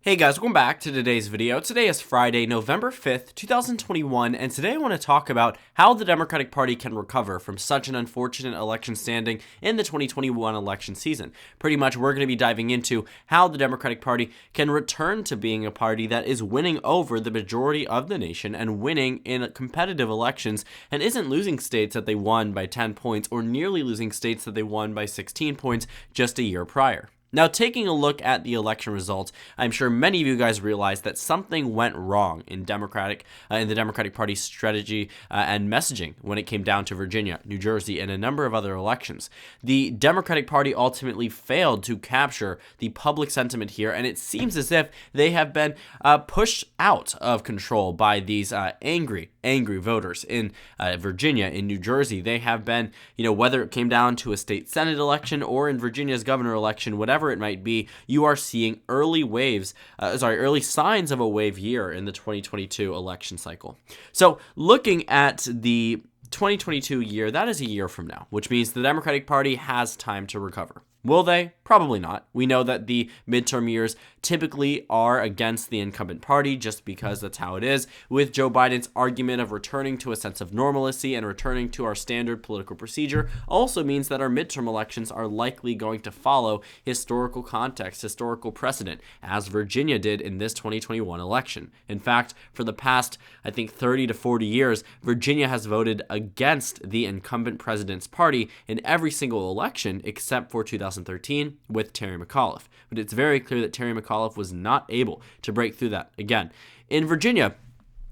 Hey guys, welcome back to today's video. Today is Friday, November 5th, 2021, and today I want to talk about how the Democratic Party can recover from such an unfortunate election standing in the 2021 election season. Pretty much, we're going to be diving into how the Democratic Party can return to being a party that is winning over the majority of the nation and winning in competitive elections and isn't losing states that they won by 10 points or nearly losing states that they won by 16 points just a year prior. Now, taking a look at the election results, I'm sure many of you guys realize that something went wrong in the Democratic Party's strategy and messaging when it came down to Virginia, New Jersey, and a number of other elections. The Democratic Party ultimately failed to capture the public sentiment here, and it seems as if they have been pushed out of control by these angry voters in Virginia, in New Jersey. They have been, whether it came down to a state Senate election or in Virginia's governor election, whatever it might be, you are seeing early signs of a wave year in the 2022 election cycle. So looking at the 2022 year, that is a year from now, which means the Democratic Party has time to recover. Will they? Probably not. We know that the midterm years typically are against the incumbent party just because that's how it is, with Joe Biden's argument of returning to a sense of normalcy and returning to our standard political procedure also means that our midterm elections are likely going to follow historical context, historical precedent, as Virginia did in this 2021 election. In fact, for the past, 30 to 40 years, Virginia has voted against the incumbent president's party in every single election except for 2013 with Terry McAuliffe. But it's very clear that Terry McAuliffe was not able to break through that. Again, in Virginia,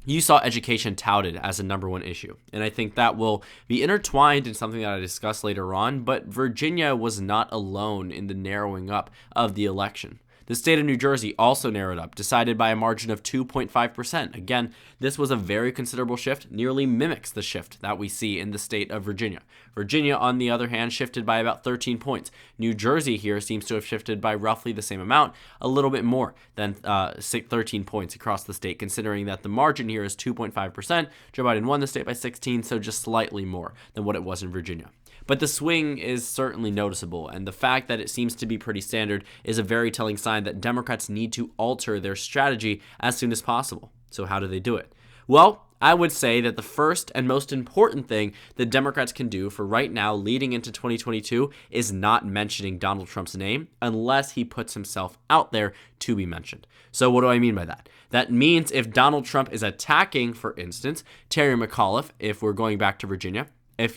you saw education touted as a number one issue, and I think that will be intertwined in something that I discuss later on, but Virginia was not alone in the narrowing up of the election. The state of New Jersey also narrowed up, decided by a margin of 2.5%. Again, this was a very considerable shift, nearly mimics the shift that we see in the state of Virginia. Virginia, on the other hand, shifted by about 13 points. New Jersey here seems to have shifted by roughly the same amount, a little bit more than 13 points across the state, considering that the margin here is 2.5%. Joe Biden won the state by 16, so just slightly more than what it was in Virginia. But the swing is certainly noticeable, and the fact that it seems to be pretty standard is a very telling sign that Democrats need to alter their strategy as soon as possible. So how do they do it? Well, I would say that the first and most important thing that Democrats can do for right now leading into 2022 is not mentioning Donald Trump's name unless he puts himself out there to be mentioned. So what do I mean by that? That means if Donald Trump is attacking, for instance, Terry McAuliffe, if we're going back to Virginia, if,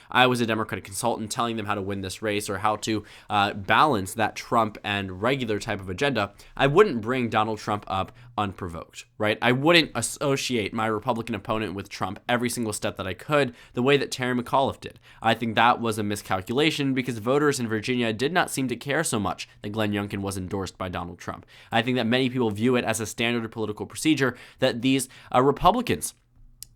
I was a Democratic consultant telling them how to win this race or how to balance that Trump and regular type of agenda, I wouldn't bring Donald Trump up unprovoked, right? I wouldn't associate my Republican opponent with Trump every single step that I could the way that Terry McAuliffe did. I think that was a miscalculation because voters in Virginia did not seem to care so much that Glenn Youngkin was endorsed by Donald Trump. I think that many people view it as a standard political procedure that these Republicans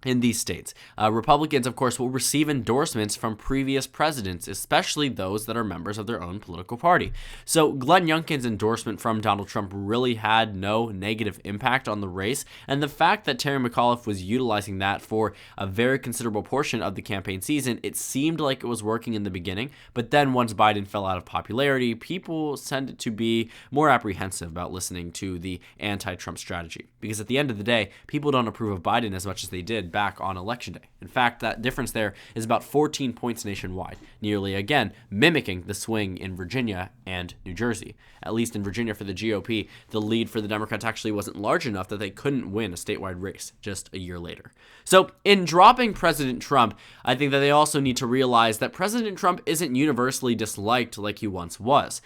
in these states. Republicans, of course, will receive endorsements from previous presidents, especially those that are members of their own political party. So Glenn Youngkin's endorsement from Donald Trump really had no negative impact on the race, and the fact that Terry McAuliffe was utilizing that for a very considerable portion of the campaign season, it seemed like it was working in the beginning, but then once Biden fell out of popularity, people tended to be more apprehensive about listening to the anti-Trump strategy, because at the end of the day, people don't approve of Biden as much as they did back on election day. In fact, that difference there is about 14 points nationwide, nearly again mimicking the swing in Virginia and New Jersey. At least in Virginia for the GOP, the lead for the Democrats actually wasn't large enough that they couldn't win a statewide race just a year later. So in dropping President Trump, I think that they also need to realize that President Trump isn't universally disliked like he once was.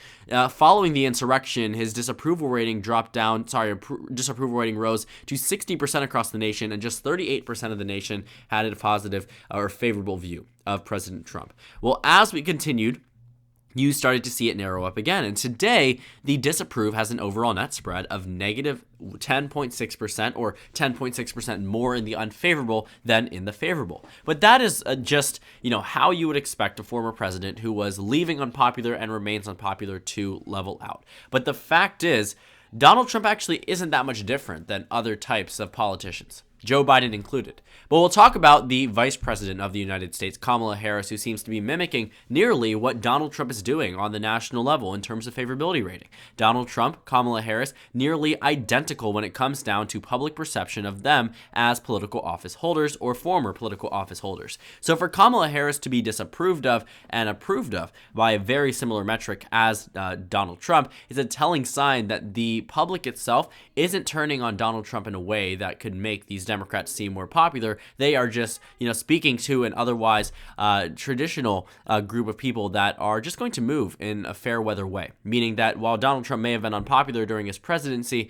Following the insurrection, his disapproval rating disapproval rating rose to 60% across the nation, and just 38% of the nation had a positive or favorable view of President Trump. Well, as we continued, you started to see it narrow up again. And today, the disapprove has an overall net spread of negative 10.6%, or 10.6% more in the unfavorable than in the favorable. But that is just, how you would expect a former president who was leaving unpopular and remains unpopular to level out. But the fact is, Donald Trump actually isn't that much different than other types of politicians. Joe Biden included. But we'll talk about the Vice President of the United States, Kamala Harris, who seems to be mimicking nearly what Donald Trump is doing on the national level in terms of favorability rating. Donald Trump, Kamala Harris, nearly identical when it comes down to public perception of them as political office holders or former political office holders. So for Kamala Harris to be disapproved of and approved of by a very similar metric as Donald Trump is a telling sign that the public itself isn't turning on Donald Trump in a way that could make these Democrats seem more popular. They are just, speaking to an otherwise traditional group of people that are just going to move in a fair weather way, meaning that while Donald Trump may have been unpopular during his presidency,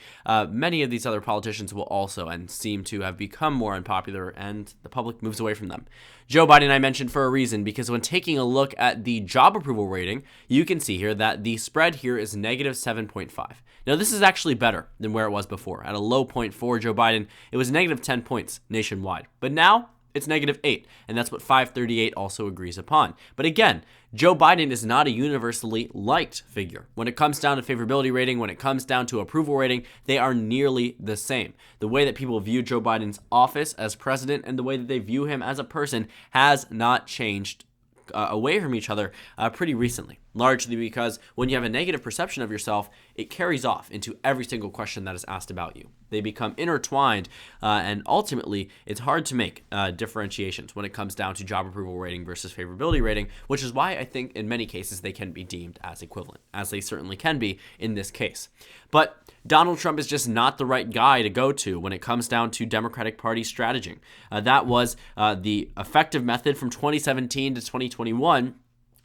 many of these other politicians will also and seem to have become more unpopular, and the public moves away from them. Joe Biden I mentioned for a reason, because when taking a look at the job approval rating, you can see here that the spread here is negative 7.5. Now, this is actually better than where it was before. At a low point for Joe Biden, it was negative 10 points nationwide. But now, it's negative 8, and that's what FiveThirtyEight also agrees upon. But again, Joe Biden is not a universally liked figure. When it comes down to favorability rating, when it comes down to approval rating, they are nearly the same. The way that people view Joe Biden's office as president and the way that they view him as a person has not changed away from each other pretty recently, largely because when you have a negative perception of yourself, it carries off into every single question that is asked about you. They become intertwined, and ultimately, it's hard to make differentiations when it comes down to job approval rating versus favorability rating, which is why I think in many cases they can be deemed as equivalent, as they certainly can be in this case. But Donald Trump is just not the right guy to go to when it comes down to Democratic Party strategy. That was the effective method from 2017 to 2021.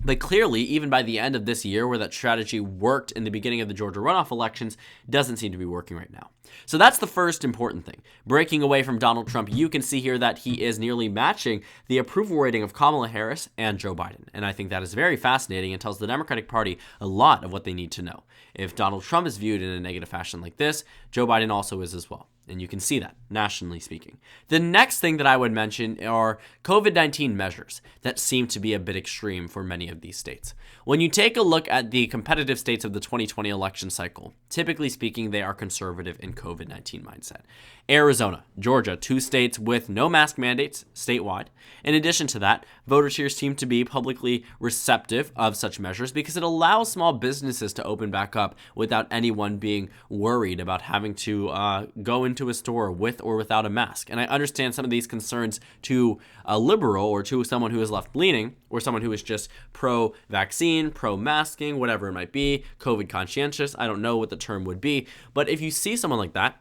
But clearly, even by the end of this year, where that strategy worked in the beginning of the Georgia runoff elections, doesn't seem to be working right now. So that's the first important thing. Breaking away from Donald Trump, you can see here that he is nearly matching the approval rating of Kamala Harris and Joe Biden. And I think that is very fascinating and tells the Democratic Party a lot of what they need to know. If Donald Trump is viewed in a negative fashion like this, Joe Biden also is as well. And you can see that, nationally speaking. The next thing that I would mention are COVID-19 measures that seem to be a bit extreme for many of these states. When you take a look at the competitive states of the 2020 election cycle, typically speaking, they are conservative in COVID-19 mindset. Arizona, Georgia, 2 states with no mask mandates statewide. In addition to that, voters here seem to be publicly receptive of such measures because it allows small businesses to open back up without anyone being worried about having to go into a store with or without a mask. And I understand some of these concerns to a liberal or to someone who is left-leaning or someone who is just pro-vaccine, pro-masking, whatever it might be, COVID conscientious. I don't know what the term would be. But if you see someone like that,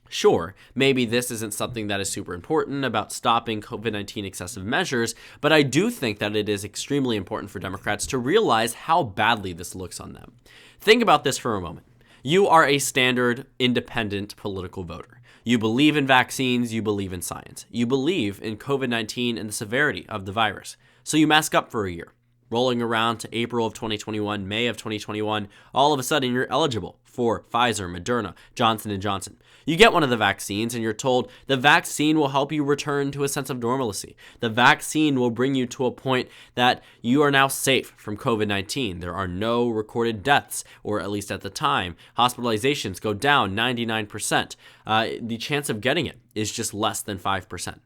sure, maybe this isn't something that is super important about stopping COVID-19 excessive measures, but I do think that it is extremely important for Democrats to realize how badly this looks on them. Think about this for a moment. You are a standard independent political voter. You believe in vaccines, you believe in science. You believe in COVID-19 and the severity of the virus. So you mask up for a year. Rolling around to April of 2021, May of 2021, all of a sudden you're eligible for Pfizer, Moderna, Johnson & Johnson. You get one of the vaccines and you're told the vaccine will help you return to a sense of normalcy. The vaccine will bring you to a point that you are now safe from COVID-19. There are no recorded deaths, or at least at the time. Hospitalizations go down 99%. The chance of getting it is just less than 5%.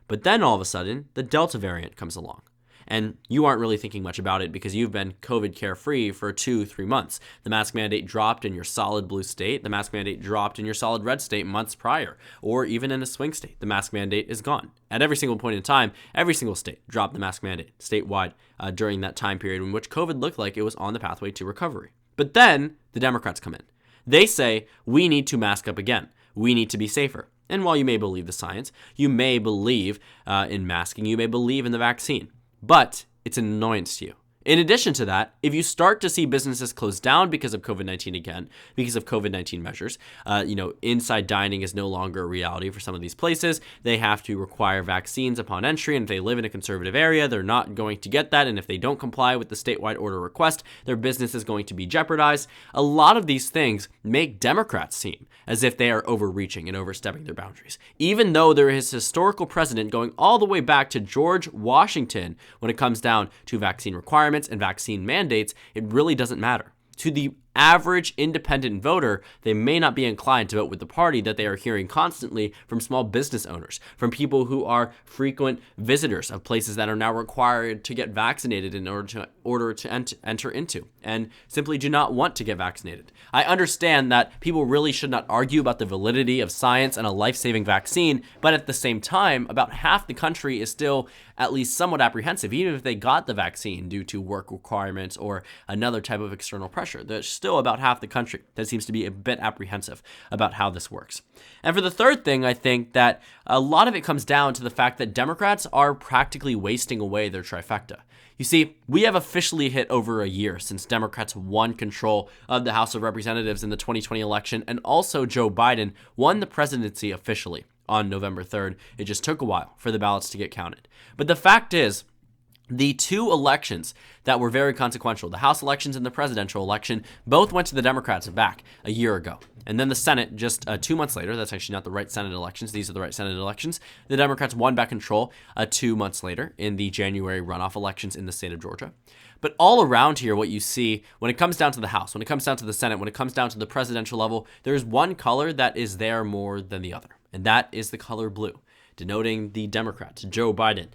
But then all of a sudden, the Delta variant comes along. And you aren't really thinking much about it because you've been COVID carefree for 2-3 months. The mask mandate dropped in your solid blue state. The mask mandate dropped in your solid red state months prior, or even in a swing state. The mask mandate is gone. At every single point in time, every single state dropped the mask mandate statewide during that time period in which COVID looked like it was on the pathway to recovery. But then the Democrats come in. They say, we need to mask up again. We need to be safer. And while you may believe the science, you may believe in masking, you may believe in the vaccine. But it's an annoyance to you. In addition to that, if you start to see businesses close down because of COVID-19 again, because of COVID-19 measures, inside dining is no longer a reality for some of these places. They have to require vaccines upon entry, and if they live in a conservative area, they're not going to get that. And if they don't comply with the statewide order request, their business is going to be jeopardized. A lot of these things make Democrats seem as if they are overreaching and overstepping their boundaries, even though there is historical precedent going all the way back to George Washington when it comes down to vaccine requirements and vaccine mandates. It really doesn't matter. To the average independent voter, they may not be inclined to vote with the party that they are hearing constantly from small business owners, from people who are frequent visitors of places that are now required to get vaccinated in order to enter into, and simply do not want to get vaccinated. I understand that people really should not argue about the validity of science and a life-saving vaccine, but at the same time, about half the country is still at least somewhat apprehensive, even if they got the vaccine due to work requirements or another type of external pressure. There's still about half the country that seems to be a bit apprehensive about how this works. And for the third thing, I think that a lot of it comes down to the fact that Democrats are practically wasting away their trifecta. You see, we have officially hit over a year since Democrats won control of the House of Representatives in the 2020 election, and also Joe Biden won the presidency officially on November 3rd. It just took a while for the ballots to get counted. But the fact is, the two elections that were very consequential, the House elections and the presidential election, both went to the Democrats back a year ago. And then the Senate, just 2 months later, that's actually not the right Senate elections, these are the right Senate elections, the Democrats won back control 2 months later in the January runoff elections in the state of Georgia. But all around here, what you see when it comes down to the House, when it comes down to the Senate, when it comes down to the presidential level, there's one color that is there more than the other, and that is the color blue, denoting the Democrats, Joe Biden,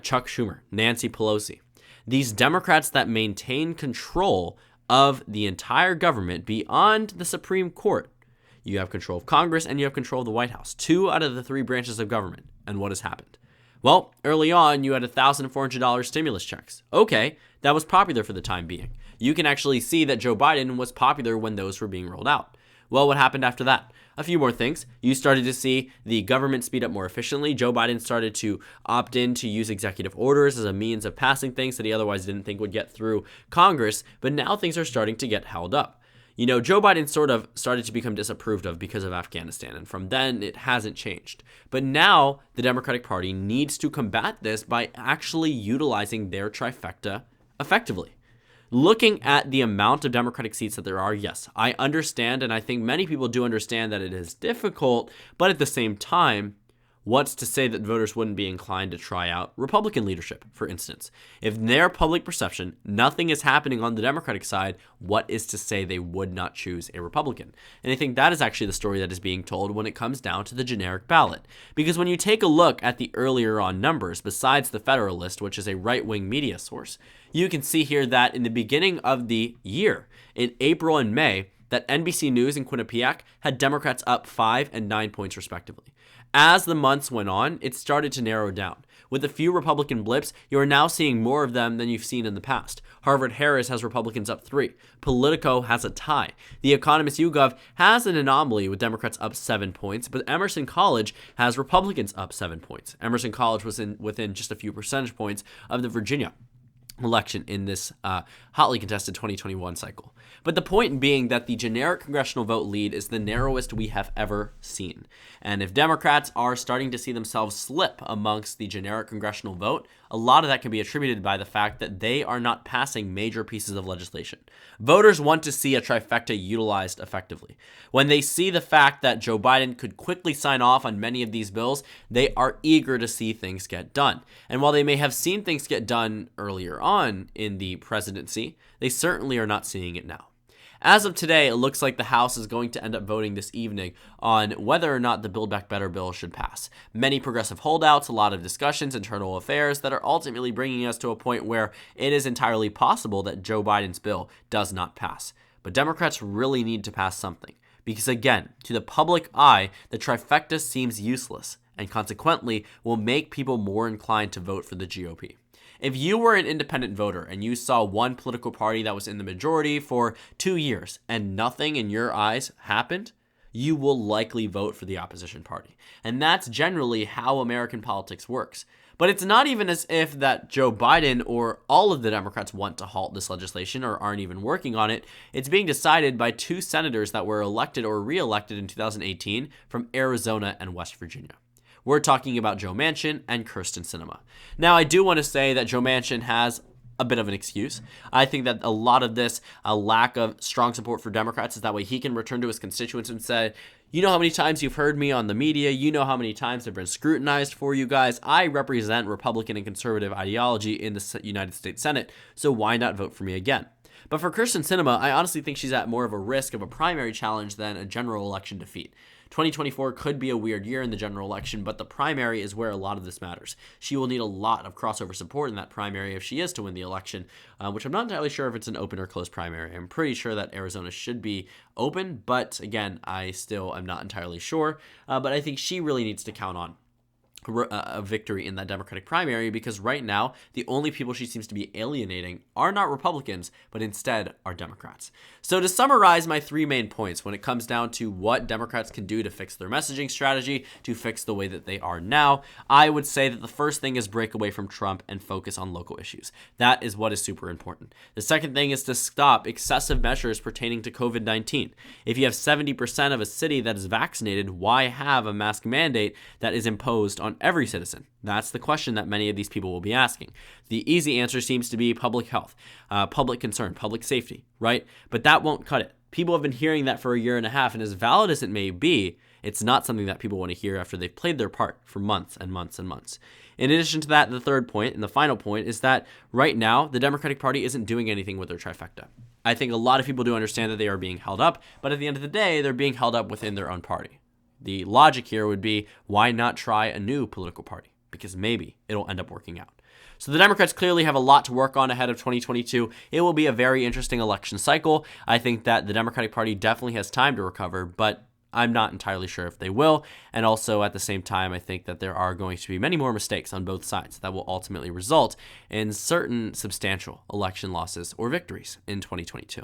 Chuck Schumer, Nancy Pelosi. These Democrats that maintain control of the entire government beyond the Supreme Court. You have control of Congress and you have control of the White House, 2 out of the 3 branches of government. And what has happened? Well, early on, you had $1,400 stimulus checks. Okay, that was popular for the time being. You can actually see that Joe Biden was popular when those were being rolled out. Well, what happened after that? A few more things. You started to see the government speed up more efficiently. Joe Biden started to opt in to use executive orders as a means of passing things that he otherwise didn't think would get through Congress, but now things are starting to get held up. You know, Joe Biden sort of started to become disapproved of because of Afghanistan, and from then it hasn't changed. But now the Democratic Party needs to combat this by actually utilizing their trifecta effectively. Looking at the amount of Democratic seats that there are, yes, I understand, and I think many people do understand that it is difficult, but at the same time, what's to say that voters wouldn't be inclined to try out Republican leadership, for instance? If in their public perception, nothing is happening on the Democratic side, what is to say they would not choose a Republican? And I think that is actually the story that is being told when it comes down to the generic ballot. Because when you take a look at the earlier on numbers, besides the Federalist, which is a right-wing media source, you can see here that in the beginning of the year, in April and May, that NBC News and Quinnipiac had Democrats up 5 and 9 points respectively. As the months went on, it started to narrow down. With a few Republican blips, you are now seeing more of them than you've seen in the past. Harvard-Harris has Republicans up 3. Politico has a tie. The Economist YouGov has an anomaly with Democrats up 7 points, but Emerson College has Republicans up 7 points. Emerson College was within just a few percentage points of the Virginia election in this hotly contested 2021 cycle. But the point being that the generic congressional vote lead is the narrowest we have ever seen. And if Democrats are starting to see themselves slip amongst the generic congressional vote, a lot of that can be attributed by the fact that they are not passing major pieces of legislation. Voters want to see a trifecta utilized effectively. When they see the fact that Joe Biden could quickly sign off on many of these bills, they are eager to see things get done. And while they may have seen things get done earlier on in the presidency, they certainly are not seeing it now. As of today, it looks like the House is going to end up voting this evening on whether or not the Build Back Better bill should pass. Many progressive holdouts, a lot of discussions, internal affairs that are ultimately bringing us to a point where it is entirely possible that Joe Biden's bill does not pass. But Democrats really need to pass something. Because again, to the public eye, the trifecta seems useless and consequently will make people more inclined to vote for the GOP. If you were an independent voter and you saw one political party that was in the majority for 2 years and nothing in your eyes happened, you will likely vote for the opposition party. And that's generally how American politics works. But it's not even as if that Joe Biden or all of the Democrats want to halt this legislation or aren't even working on it. It's being decided by 2 senators that were elected or re-elected in 2018 from Arizona and West Virginia. We're talking about Joe Manchin and Kyrsten Sinema. Now, I do want to say that Joe Manchin has a bit of an excuse. I think that a lot of this, a lack of strong support for Democrats, is that way he can return to his constituents and say, you know how many times you've heard me on the media, you know how many times I've been scrutinized for you guys. I represent Republican and conservative ideology in the United States Senate, so why not vote for me again? But for Kyrsten Sinema, I honestly think she's at more of a risk of a primary challenge than a general election defeat. 2024 could be a weird year in the general election, but the primary is where a lot of this matters. She will need a lot of crossover support in that primary if she is to win the election, which I'm not entirely sure if it's an open or closed primary. I'm pretty sure that Arizona should be open, but again, I still am not entirely sure. But I think she really needs to count on a victory in that Democratic primary, because right now the only people she seems to be alienating are not Republicans, but instead are Democrats. So to summarize my three main points when it comes down to what Democrats can do to fix their messaging strategy, to fix the way that they are now, I would say that the first thing is break away from Trump and focus on local issues. That is what is super important. The second thing is to stop excessive measures pertaining to COVID-19. If you have 70% of a city that is vaccinated, why have a mask mandate that is imposed on every citizen? That's the question that many of these people will be asking. The easy answer seems to be public health, public concern, public safety, right? But that won't cut it. People have been hearing that for a year and a half, and as valid as it may be, it's not something that people want to hear after they've played their part for months and months and months. In addition to that, the third point and the final point is that right now, the Democratic Party isn't doing anything with their trifecta. I think a lot of people do understand that they are being held up, but at the end of the day, they're being held up within their own party. The logic here would be, why not try a new political party? Because maybe it'll end up working out. So the Democrats clearly have a lot to work on ahead of 2022. It will be a very interesting election cycle. I think that the Democratic Party definitely has time to recover, but I'm not entirely sure if they will. And also at the same time, I think that there are going to be many more mistakes on both sides that will ultimately result in certain substantial election losses or victories in 2022.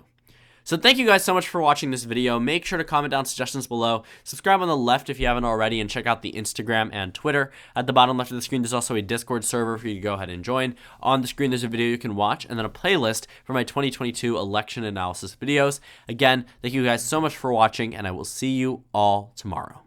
So thank you guys so much for watching this video. Make sure to comment down suggestions below. Subscribe on the left if you haven't already, and check out the Instagram and Twitter. At the bottom left of the screen, there's also a Discord server for you to go ahead and join. On the screen, there's a video you can watch, and then a playlist for my 2022 election analysis videos. Again, thank you guys so much for watching, and I will see you all tomorrow.